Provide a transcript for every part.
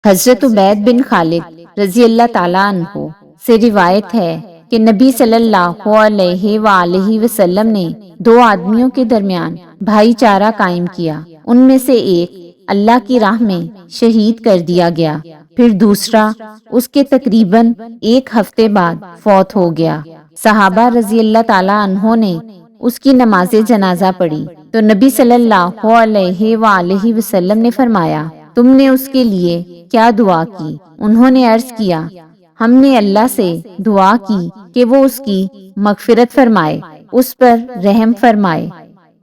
حضرت عبید بن خالد رضی اللہ تعالیٰ عنہ سے روایت ہے کہ نبی صلی اللہ علیہ وآلہ وسلم نے دو آدمیوں کے درمیان بھائی چارہ قائم کیا۔ ان میں سے ایک اللہ کی راہ میں شہید کر دیا گیا، پھر دوسرا اس کے تقریباً ایک ہفتے بعد فوت ہو گیا۔ صحابہ رضی اللہ تعالیٰ عنہ نے اس کی نماز جنازہ پڑھی تو نبی صلی اللہ علیہ وآلہ وسلم نے فرمایا، تم نے اس کے لیے کیا دعا کی؟ انہوں نے عرض کیا، ہم نے اللہ سے دعا کی کہ وہ اس کی مغفرت فرمائے، اس پر رحم فرمائے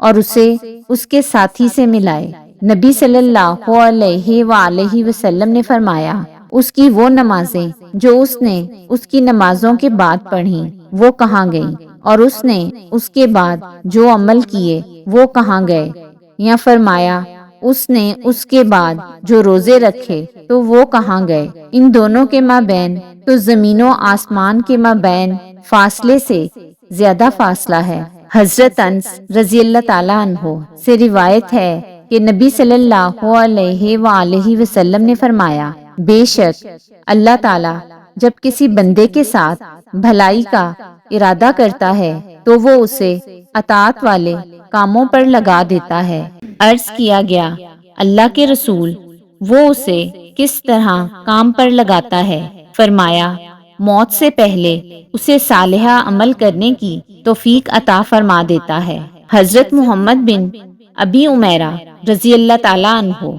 اور اسے اس کے ساتھی سے ملائے۔ نبی صلی اللہ علیہ وآلہ وسلم نے فرمایا، اس کی وہ نمازیں جو اس نے اس کی نمازوں کے بعد پڑھیں وہ کہاں گئیں، اور اس نے اس کے بعد جو عمل کیے وہ کہاں گئے؟ یا فرمایا، اس نے اس کے بعد جو روزے رکھے تو وہ کہاں گئے؟ ان دونوں کے مابین تو زمین و آسمان کے مابین فاصلے سے زیادہ فاصلہ ہے۔ حضرت انس رضی اللہ تعالیٰ عنہ سے روایت ہے کہ نبی صلی اللہ علیہ وآلہ وسلم نے فرمایا، بے شک اللہ تعالیٰ جب کسی بندے کے ساتھ بھلائی کا ارادہ کرتا ہے تو وہ اسے اطاعت والے کاموں پر لگا دیتا ہے۔ عرض کیا گیا، اللہ کے رسول، وہ اسے کس طرح کام پر لگاتا ہے؟ فرمایا، موت سے پہلے اسے صالحہ عمل کرنے کی توفیق عطا فرما دیتا ہے۔ حضرت محمد بن ابی عمیرہ رضی اللہ تعالیٰ عنہ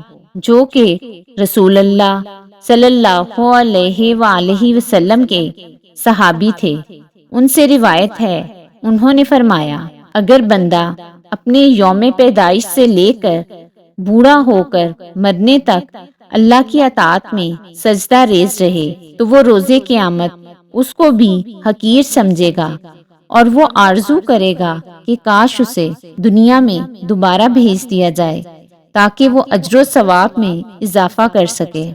جو کہ رسول اللہ صلی اللہ علیہ وآلہ وسلم کے صحابی تھے، ان سے روایت ہے، انہوں نے فرمایا، اگر بندہ اپنے یوم پیدائش سے لے کر بوڑھا ہو کر مرنے تک اللہ کی اطاعت میں سجدہ ریز رہے تو وہ روز قیامت اس کو بھی حقیر سمجھے گا، اور وہ آرزو کرے گا کہ کاش اسے دنیا میں دوبارہ بھیج دیا جائے تاکہ وہ اجر و ثواب میں اضافہ کر سکے۔